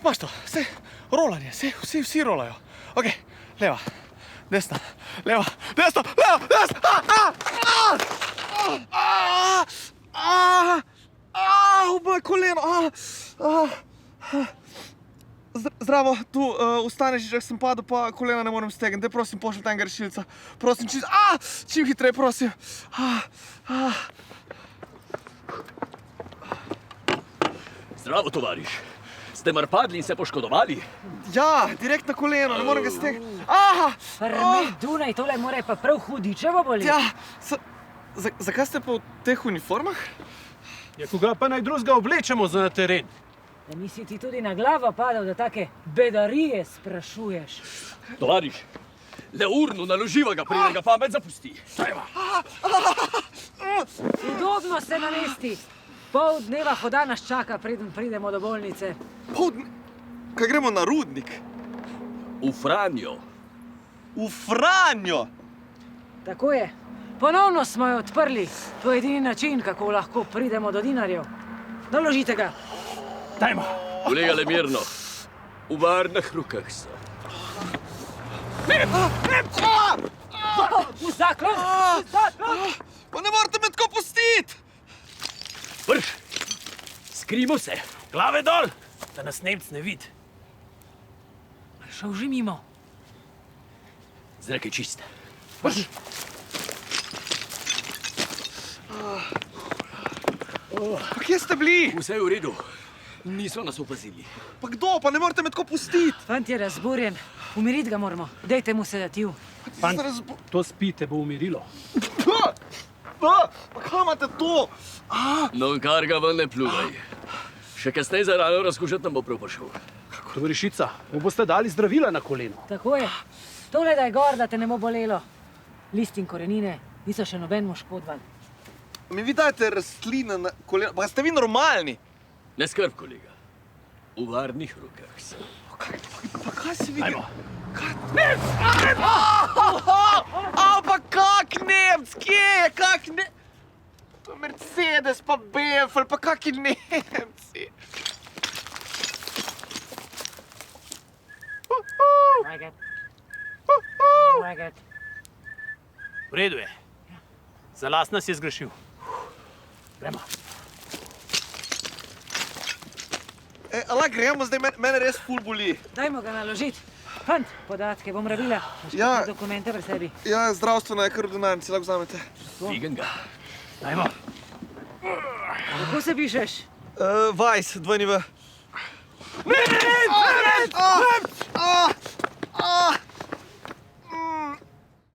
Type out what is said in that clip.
imaš to, vse rolanje, vsi rolajo. Ok, leva, desna, leva, desna, leva, desna! Moje koleno! Zdravo, tu ustaneš, že sem padel, pa kolena ne morem stegniti. Daj, prosim, pošlji tega rešilca. Prosim, čim hitreje, prosim. Zdravo, tovariš. Ste mar padli in se poškodovali? Ja, direkt na koleno, ne morem ga stegniti. Prmej, Dunaj, tole more pa prav hudičevo boli. Ja, zakaj ste pa v teh uniformah? Ja, koga pa naj drugega oblečemo za na teren? Da nisi ti tudi na glavo padal, da take bedarije sprašuješ. Tovariš, le urno naloživa ga, preden ga pamet zapusti. Udobno se namesti. Pol dneva hoda nas čaka, preden pridemo do bolnice. Kaj gremo na rudnik? V Franjo. V Franjo? Tako je. Ponovno smo jo odprli. To je edini način, kako lahko pridemo do dinarjev. Naložite ga. Dajmo. Kolega, le mirno. V varnih rukah so. V zaklon! Pa ne morate me tako pustiti! Vrš! Skrimo se! Glave dol, da nas Nemc ne vidi. Šel že mimo. Zrak je čist. Vrš! Pa kje ste bili? Vse je v redu. Niso nas opazili. Pa kdo? Pa ne morate me tako pustiti! Fant je razburjen. Umiriti ga moramo. Dejte mu sedativ. Fant, to spite bo umirilo. Pa kaj imate to? No, kar ga ven ne pljuvaj. Še kasneje za rano razkušati nam bo prav prišel. Tovarišica, mu boste dali zdravila na koleno. Tako je. Tole, da je gor, da te ne bo bolelo. List in korenine niso še nobenemu škodovali. Mi vi dajte rastline na koleno. Pa ste vi normalni? Ne skrb, kolega. V varnih rukah so. Pa kaj se vidi? Dajmo. Pa kak Nemc? Kje je? Kak ne... To je Mercedes, pa BMW, pa kaki Nemci? V redu je. Za las nas je zgrešil. Gremo. Ala gremo, zdaj mene res ful boli. Dajmo ga naložiti. Fant, podatke bom rabila. Ja. Dokumente pri sebi. Ja, zdravstveno je kar v denarnici, lahko vzamete. Figen ga. Dajmo. Kako se pišeš? Weiss, dvojni V.